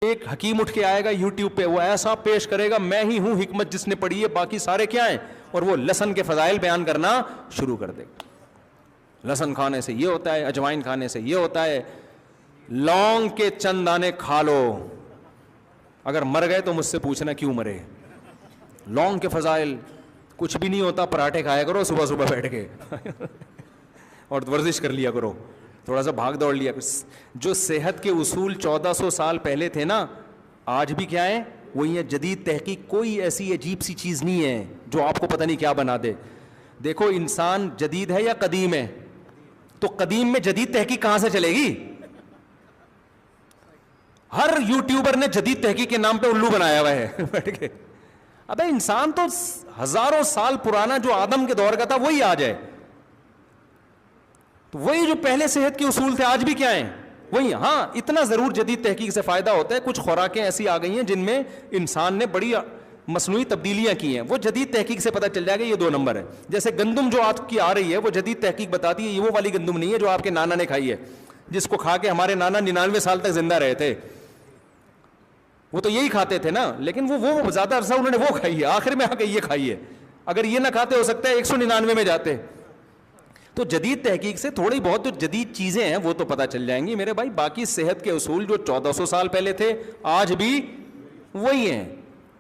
ایک حکیم اٹھ کے آئے گا یوٹیوب پہ, وہ ایسا پیش کرے گا میں ہی ہوں حکمت جس نے پڑھی ہے, باقی سارے کیا ہیں, اور وہ لہسن کے فضائل بیان کرنا شروع کر دے گا. لہسن کھانے سے یہ ہوتا ہے, اجوائن کھانے سے یہ ہوتا ہے, لونگ کے چند دانے کھا لو, اگر مر گئے تو مجھ سے پوچھنا کیوں مرے. لونگ کے فضائل, کچھ بھی نہیں ہوتا, پراٹھے کھایا کرو صبح صبح بیٹھ کے اور ورزش کر لیا کرو, تھوڑا سا بھاگ دوڑ لیا. جو صحت کے اصول 1400 سال پہلے تھے نا, آج بھی کیا ہے, وہی ہے. جدید تحقیق کوئی ایسی عجیب سی چیز نہیں ہے جو آپ کو پتہ نہیں کیا بنا دے. دیکھو انسان جدید ہے یا قدیم ہے, تو قدیم میں جدید تحقیق کہاں سے چلے گی. ہر یوٹیوبر نے جدید تحقیق کے نام پہ الو بنایا ہوا ہے بیٹھ کے. ابے انسان تو ہزاروں سال پرانا جو آدم کے دور کا تھا وہی آ جائے, تو وہی جو پہلے صحت کے اصول تھے آج بھی کیا ہیں وہی. ہاں اتنا ضرور جدید تحقیق سے فائدہ ہوتا ہے, کچھ خوراکیں ایسی آ گئی ہیں جن میں انسان نے بڑی مصنوعی تبدیلیاں کی ہیں, وہ جدید تحقیق سے پتہ چل جائے گا یہ 2 نمبر ہے. جیسے گندم جو آپ کی آ رہی ہے وہ جدید تحقیق بتاتی ہے یہ وہ والی گندم نہیں ہے جو آپ کے نانا نے کھائی ہے, جس کو کھا کے ہمارے نانا 99 سال تک زندہ رہے تھے. وہ تو یہی کھاتے تھے نا, لیکن وہ زیادہ عرصہ انہوں نے وہ کھائی ہے, آخر میں آ کے یہ کھائی ہے. اگر یہ نہ کھاتے ہو سکتا ہے 199 میں جاتے. تو جدید تحقیق سے تھوڑی بہت جو جدید چیزیں ہیں وہ تو پتہ چل جائیں گی میرے بھائی. باقی صحت کے اصول جو 1400 سال پہلے تھے آج بھی وہی ہیں.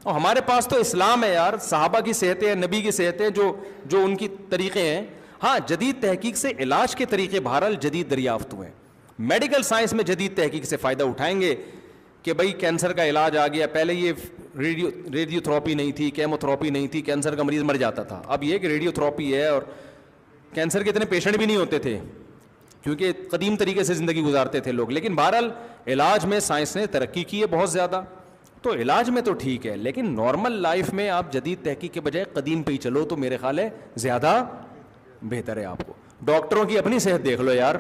اور ہمارے پاس تو اسلام ہے یار, صحابہ کی صحتیں, نبی کی صحتیں, جو ان کی طریقے ہیں. ہاں جدید تحقیق سے علاج کے طریقے بہرحال جدید دریافت ہوئے. میڈیکل سائنس میں جدید تحقیق سے فائدہ اٹھائیں گے کہ بھئی کینسر کا علاج آ گیا. پہلے یہ ریڈیو تھراپی نہیں تھی, کیمو تھراپی نہیں تھی, کینسر کا مریض مر جاتا تھا. اب یہ کہ ریڈیو تھراپی ہے, اور کینسر کے اتنے پیشنٹ بھی نہیں ہوتے تھے کیونکہ قدیم طریقے سے زندگی گزارتے تھے لوگ. لیکن بہرحال علاج میں سائنس نے ترقی کی ہے بہت زیادہ, تو علاج میں تو ٹھیک ہے, لیکن نارمل لائف میں آپ جدید تحقیق کے بجائے قدیم پہ ہی چلو تو میرے خیال ہے زیادہ بہتر ہے آپ کو. ڈاکٹروں کی اپنی صحت دیکھ لو یار,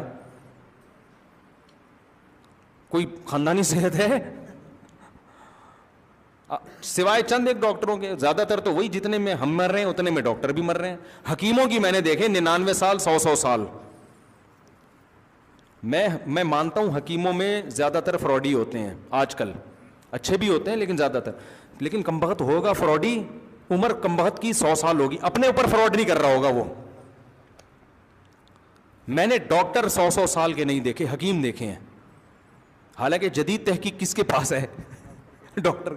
کوئی خاندانی صحت ہے سوائے چند ایک ڈاکٹروں کے؟ زیادہ تر تو وہی, جتنے میں ہم مر رہے ہیں اتنے میں ڈاکٹر بھی مر رہے ہیں. حکیموں کی میں نے دیکھے 99 سال 100 سال. میں مانتا ہوں حکیموں میں زیادہ تر فراڈی ہوتے ہیں آج کل, اچھے بھی ہوتے ہیں لیکن زیادہ تر. لیکن کمبخت ہوگا فراڈی, عمر کمبخت کی 100 سال ہوگی, اپنے اوپر فراڈ نہیں کر رہا ہوگا وہ. میں نے ڈاکٹر 100 سال کے نہیں دیکھے, حکیم دیکھے ہیں. حالانکہ جدید تحقیق کس کے پاس ہے ڈاکٹر.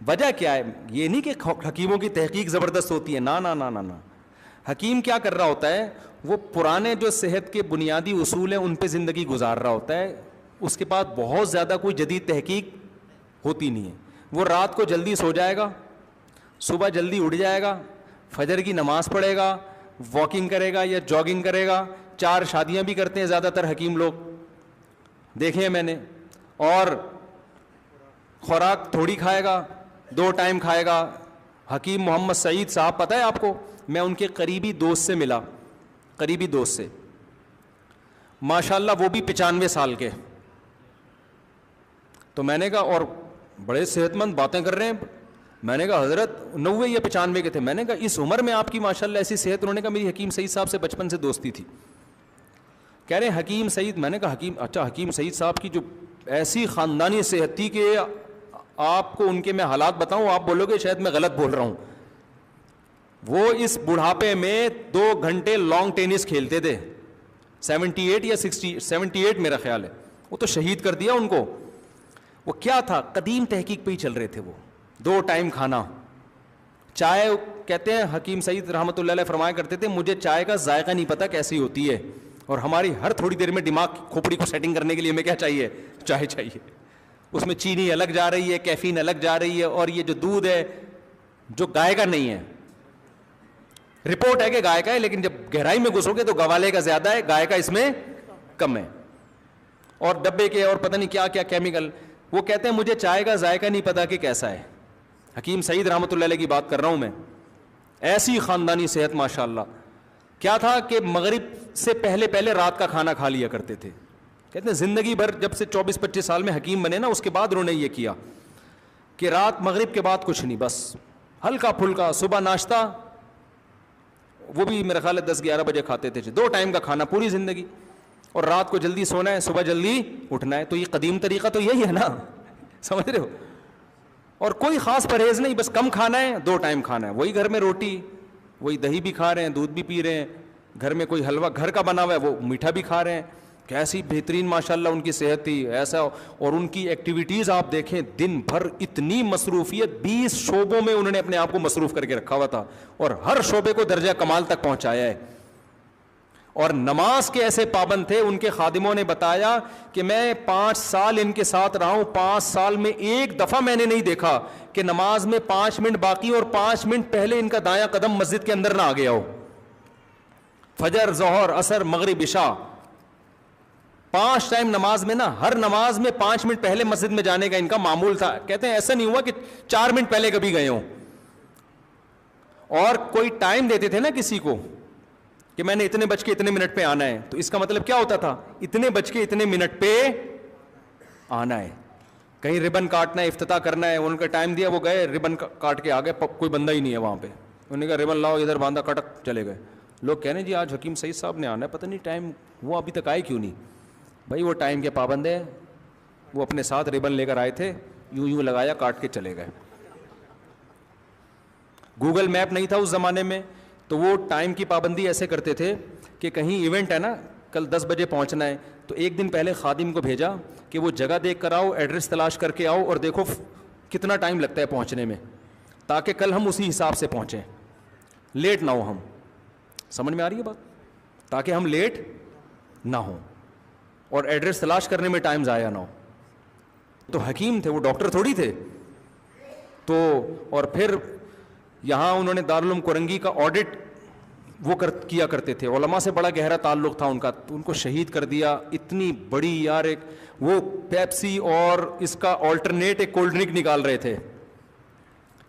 وجہ کیا ہے؟ یہ نہیں کہ حکیموں کی تحقیق زبردست ہوتی ہے, نا نا نا نا نا. حکیم کیا کر رہا ہوتا ہے, وہ پرانے جو صحت کے بنیادی اصول ہیں ان پہ زندگی گزار رہا ہوتا ہے. اس کے پاس بہت زیادہ کوئی جدید تحقیق ہوتی نہیں ہے. وہ رات کو جلدی سو جائے گا, صبح جلدی اٹھ جائے گا, فجر کی نماز پڑھے گا, واکنگ کرے گا یا جاگنگ کرے گا. 4 شادیاں بھی کرتے ہیں زیادہ تر حکیم لوگ, دیکھے ہیں میں نے. اور خوراک تھوڑی کھائے گا, 2 ٹائم کھائے گا. حکیم محمد سعید صاحب پتہ ہے آپ کو, میں ان کے قریبی دوست سے ملا, قریبی دوست سے, ماشاءاللہ وہ بھی 95 سال کے. تو میں نے کہا, اور بڑے صحت مند باتیں کر رہے ہیں. میں نے کہا حضرت 90 یا 95 کے تھے. میں نے کہا اس عمر میں آپ کی ماشاءاللہ ایسی صحت؟ انہوں نے کہا میری حکیم سعید صاحب سے بچپن سے دوستی تھی. کہہ رہے ہیں حکیم سعید. میں نے کہا حکیم, اچھا حکیم سعید صاحب کی جو ایسی خاندانی صحت تھی کہ آپ کو ان کے میں حالات بتاؤں آپ بولو گے شاید میں غلط بول رہا ہوں. وہ اس بڑھاپے میں 2 گھنٹے لانگ ٹینس کھیلتے تھے. 78 یا 78 میرا خیال ہے. وہ تو شہید کر دیا ان کو. وہ کیا تھا, قدیم تحقیق پہ ہی چل رہے تھے وہ. 2 ٹائم کھانا, چائے. کہتے ہیں حکیم سعید رحمۃ اللہ علیہ فرمایا کرتے تھے مجھے چائے کا ذائقہ نہیں پتا کیسی ہوتی ہے, اور ہماری ہر تھوڑی دیر میں دماغ کھوپڑی کو سیٹنگ کرنے کے لیے ہمیں کیا چاہیے, چائے چاہیے. اس میں چینی الگ جا رہی ہے, کیفین الگ جا رہی ہے, اور یہ جو دودھ ہے جو گائے کا نہیں ہے, رپورٹ ہے کہ گائے کا ہے, لیکن جب گہرائی میں گھسو گے تو گوالے کا زیادہ ہے, گائے کا اس میں کم ہے. اور ڈبے کے اور پتہ نہیں کیا کیا کیمیکل. وہ کہتے ہیں مجھے چائے کا ذائقہ نہیں پتا کہ کیسا ہے. حکیم سعید رحمۃ اللہ علیہ کی بات کر رہا ہوں میں. ایسی خاندانی صحت ماشاءاللہ. کیا تھا کہ مغرب سے پہلے رات کا کھانا کھا لیا کرتے تھے. کہتے ہیں زندگی بھر جب سے 24-25 سال میں حکیم بنے نا, اس کے بعد انہوں نے یہ کیا کہ رات مغرب کے بعد کچھ نہیں, بس ہلکا پھلکا صبح ناشتہ, وہ بھی میرا خیال ہے 10-11 بجے کھاتے تھے. 2 ٹائم کا کھانا پوری زندگی, اور رات کو جلدی سونا ہے, صبح جلدی اٹھنا ہے. تو یہ قدیم طریقہ تو یہی ہے نا. سمجھ رہے ہو. اور کوئی خاص پرہیز نہیں, بس کم کھانا ہے, 2 ٹائم کھانا ہے, وہی گھر میں روٹی, وہی دہی بھی کھا رہے ہیں, دودھ بھی پی رہے ہیں, گھر میں کوئی حلوہ گھر کا بنا ہوا ہے وہ میٹھا بھی کھا رہے ہیں. کیسی بہترین ماشاءاللہ ان کی صحت تھی ایسا. اور ان کی ایکٹیویٹیز آپ دیکھیں, دن بھر اتنی مصروفیت, 20 شعبوں میں انہوں نے اپنے آپ کو مصروف کر کے رکھا ہوا تھا, اور ہر شعبے کو درجہ کمال تک پہنچایا ہے. اور نماز کے ایسے پابند تھے, ان کے خادموں نے بتایا کہ میں 5 سال ان کے ساتھ رہا ہوں, 5 سال میں ایک دفعہ میں نے نہیں دیکھا کہ نماز میں 5 منٹ باقی اور 5 منٹ پہلے ان کا دایاں قدم مسجد کے اندر نہ آ گیا ہو. فجر, ظہر, عصر, مغرب, عشاء, 5 ٹائم نماز میں نا, ہر نماز میں 5 منٹ پہلے مسجد میں جانے کا ان کا معمول تھا. کہتے ہیں ایسا نہیں ہوا کہ 4 منٹ پہلے کبھی گئے ہوں. اور کوئی ٹائم دیتے تھے نا کسی کو کہ میں نے اتنے بج کے اتنے منٹ پہ آنا ہے, تو اس کا مطلب کیا ہوتا تھا, اتنے بج کے اتنے منٹ پہ آنا ہے. کہیں ربن کاٹنا ہے, افتتاح کرنا ہے, ان کا ٹائم دیا, وہ گئے ربن کاٹ کے آ گئے, کوئی بندہ ہی نہیں ہے وہاں پہ. انہوں نے کہا ربن لاؤ, ادھر باندھا, کٹک چلے گئے. لوگ کہہ رہے ہیں جی آج حکیم سعید صاحب نے آنا ہے, پتہ نہیں ٹائم, وہ ابھی تک آئے کیوں نہیں. بھائی وہ ٹائم کے پابند ہے, وہ اپنے ساتھ ربن لے کر آئے تھے, یوں لگایا, کاٹ کے چلے گئے. گوگل میپ نہیں تھا اس زمانے میں, تو وہ ٹائم کی پابندی ایسے کرتے تھے کہ کہیں ایونٹ ہے نا, کل 10 بجے پہنچنا ہے, تو ایک دن پہلے خادم کو بھیجا کہ وہ جگہ دیکھ کر آؤ, ایڈریس تلاش کر کے آؤ, اور دیکھو کتنا ٹائم لگتا ہے پہنچنے میں, تاکہ کل ہم اسی حساب سے پہنچیں, لیٹ نہ ہو ہم. سمجھ میں آ رہی ہے بات, تاکہ ہم لیٹ نہ ہوں اور ایڈریس تلاش کرنے میں ٹائم ضائع نہ ہو. تو حکیم تھے وہ, ڈاکٹر تھوڑی تھے. تو اور پھر یہاں انہوں نے دارالعلوم کورنگی کا آڈٹ وہ کیا کرتے تھے, علماء سے بڑا گہرا تعلق تھا ان کا, تو ان کو شہید کر دیا. اتنی بڑی یار, ایک وہ پیپسی اور اس کا آلٹرنیٹ ایک کولڈ ڈرنک نکال رہے تھے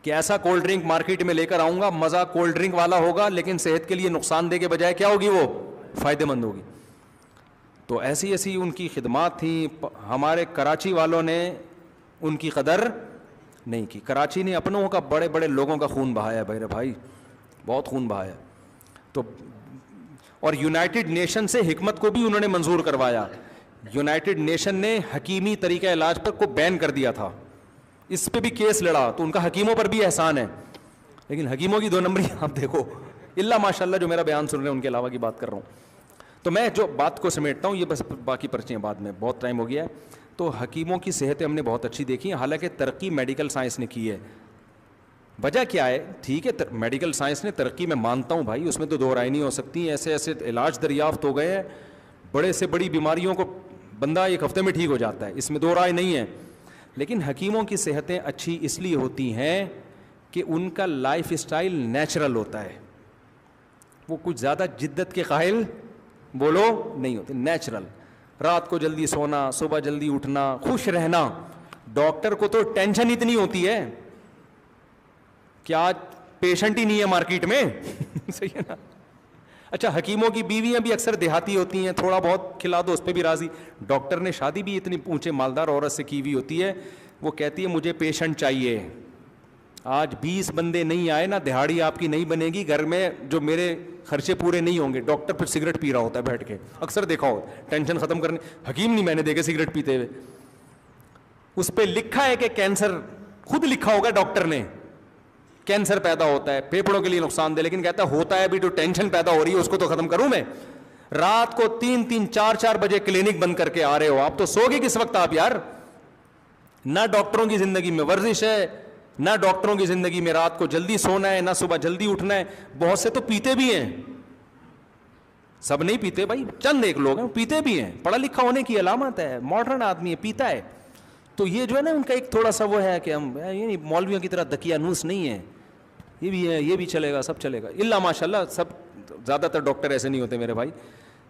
کہ ایسا کولڈ ڈرنک مارکیٹ میں لے کر آؤں گا, مزہ کولڈ ڈرنک والا ہوگا لیکن صحت کے لیے نقصان دہ کے بجائے کیا ہوگی, وہ فائدہ مند ہوگی. تو ایسی ایسی ان کی خدمات تھیں. ہمارے کراچی والوں نے ان کی قدر نہیں کی. کراچی نے اپنوں کا, بڑے بڑے لوگوں کا خون بہایا بھائی بھائی, بہت خون بہایا. تو اور یونائٹڈ نیشن سے حکمت کو بھی انہوں نے منظور کروایا. یونائٹڈ نیشن نے حکیمی طریقہ علاج پر کو بین کر دیا تھا, اس پہ بھی کیس لڑا, تو ان کا حکیموں پر بھی احسان ہے. لیکن حکیموں کی 2 نمبری آپ دیکھو, اللہ ماشاء اللہ جو میرا بیان سن رہے ہیں ان کے علاوہ کی بات کر رہا ہوں. تو میں جو بات کو سمیٹتا ہوں, یہ بس باقی پرچیاں بعد میں, بہت ٹائم ہو گیا ہے. تو حکیموں کی صحتیں ہم نے بہت اچھی دیکھی ہیں, حالانکہ ترقی میڈیکل سائنس نے کی ہے. وجہ کیا ہے, ٹھیک ہے میڈیکل سائنس نے ترقی, میں مانتا ہوں بھائی, اس میں تو 2 رائے نہیں ہو سکتی. ایسے ایسے علاج دریافت ہو گئے ہیں, بڑے سے بڑی بیماریوں کو بندہ 1 ہفتے میں ٹھیک ہو جاتا ہے, اس میں 2 رائے نہیں ہے. لیکن حکیموں کی صحتیں اچھی اس لیے ہوتی ہیں کہ ان کا لائف اسٹائل نیچرل ہوتا ہے. وہ کچھ زیادہ جدت کے قائل بولو نہیں ہوتے, نیچرل. رات کو جلدی سونا, صبح جلدی اٹھنا, خوش رہنا. ڈاکٹر کو تو ٹینشن اتنی ہوتی ہے کہ آج پیشنٹ ہی نہیں ہے مارکیٹ میں. صحیح ہے نا. اچھا, حکیموں کی بیویاں بھی اکثر دیہاتی ہوتی ہیں, تھوڑا بہت کھلا دو اس پہ بھی راضی. ڈاکٹر نے شادی بھی اتنی اونچے مالدار عورت سے کی ہوئی ہوتی ہے, وہ کہتی ہے مجھے پیشنٹ چاہیے. آج 20 بندے نہیں آئے نا, دہاڑی آپ کی نہیں بنے گی گھر میں, جو میرے خرچے پورے نہیں ہوں گے. ڈاکٹر پھر سگریٹ پی رہا ہوتا ہے بیٹھ کے, اکثر دیکھا ہو, ٹینشن ختم کرنے. حکیم نہیں میں نے دیکھے سگریٹ پیتے ہوئے. اس پہ لکھا ہے کہ کینسر, خود لکھا ہوگا ڈاکٹر نے, کینسر پیدا ہوتا ہے, پھیپھڑوں کے لیے نقصان دہ, لیکن کہتا ہوتا ہے ابھی تو ٹینشن پیدا ہو رہی ہے, اس کو تو ختم کروں میں. رات کو 3-3, 4-4 بجے کلینک بند کر کے آ رہے ہو, آپ تو سو گے کس وقت آپ یار. نہ ڈاکٹروں کی زندگی میں ورزش ہے, نہ ڈاکٹروں کی زندگی میں رات کو جلدی سونا ہے, نہ صبح جلدی اٹھنا ہے. بہت سے تو پیتے بھی ہیں, سب نہیں پیتے بھائی, چند ایک لوگ ہیں پیتے بھی ہیں, پڑھا لکھا ہونے کی علامت ہے, ماڈرن آدمی ہے, پیتا ہے. تو یہ جو ہے نا ان کا ایک تھوڑا سا وہ ہے کہ ہم یہ مولویوں کی طرح دقیانوس نہیں ہے, یہ بھی ہے, یہ بھی چلے گا, سب چلے گا. اللہ ماشاء اللہ, سب زیادہ تر ڈاکٹر ایسے نہیں ہوتے میرے بھائی.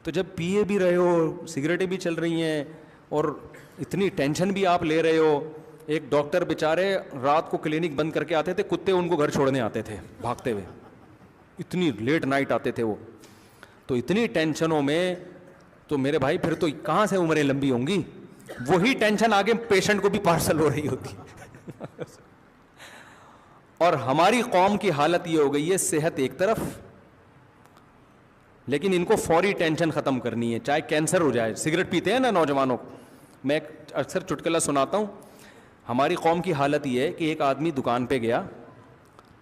تو جب پیے بھی رہے ہو, سگریٹیں بھی چل رہی ہیں, اور اتنی ٹینشن بھی آپ لے رہے ہو. ایک ڈاکٹر بیچارے رات کو کلینک بند کر کے آتے تھے, کتے ان کو گھر چھوڑنے آتے تھے بھاگتے ہوئے, اتنی لیٹ نائٹ آتے تھے وہ. تو اتنی ٹینشنوں میں تو میرے بھائی پھر تو کہاں سے عمریں لمبی ہوں گی. وہی ٹینشن آگے پیشنٹ کو بھی پارسل ہو رہی ہوتی. اور ہماری قوم کی حالت یہ ہو گئی ہے, صحت ایک طرف, لیکن ان کو فوری ٹینشن ختم کرنی ہے, چاہے کینسر ہو جائے. سگریٹ پیتے ہیں نا نوجوانوں, میں اکثر چٹکلا سناتا ہوں. ہماری قوم کی حالت یہ ہے کہ ایک آدمی دکان پہ گیا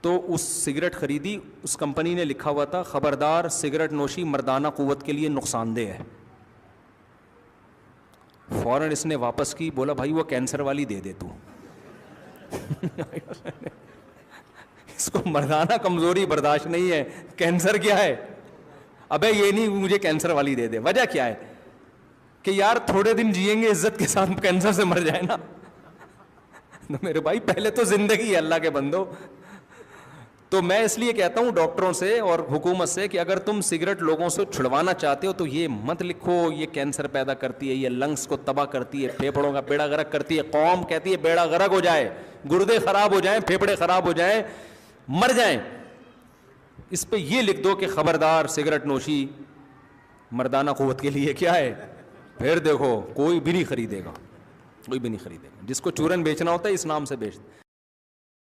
تو اس سگریٹ خریدی, اس کمپنی نے لکھا ہوا تھا خبردار سگریٹ نوشی مردانہ قوت کے لیے نقصان دہ ہے. فوراً اس نے واپس کی, بولا بھائی وہ کینسر والی دے دے تو. اس کو مردانہ کمزوری برداشت نہیں ہے, کینسر کیا ہے, ابے یہ نہیں مجھے کینسر والی دے دے. وجہ کیا ہے کہ یار تھوڑے دن جئیں گے عزت کے ساتھ, کینسر سے مر جائے نا. میرے بھائی پہلے تو زندگی ہے اللہ کے بندو. تو میں اس لیے کہتا ہوں ڈاکٹروں سے اور حکومت سے کہ اگر تم سگریٹ لوگوں سے چھڑوانا چاہتے ہو تو یہ مت لکھو یہ کینسر پیدا کرتی ہے, یہ لنگس کو تباہ کرتی ہے, پھیپھڑوں کا بیڑا غرق کرتی ہے. قوم کہتی ہے بیڑا غرق ہو جائے, گردے خراب ہو جائیں, پھیپھڑے خراب ہو جائیں, مر جائیں, اس پہ یہ لکھ دو کہ خبردار سگریٹ نوشی مردانہ قوت کے لیے کیا ہے. پھر دیکھو کوئی بھی نہیں خریدے گا, کوئی بھی نہیں خریدے گا. جس کو چورن بیچنا ہوتا ہے اس نام سے بیچ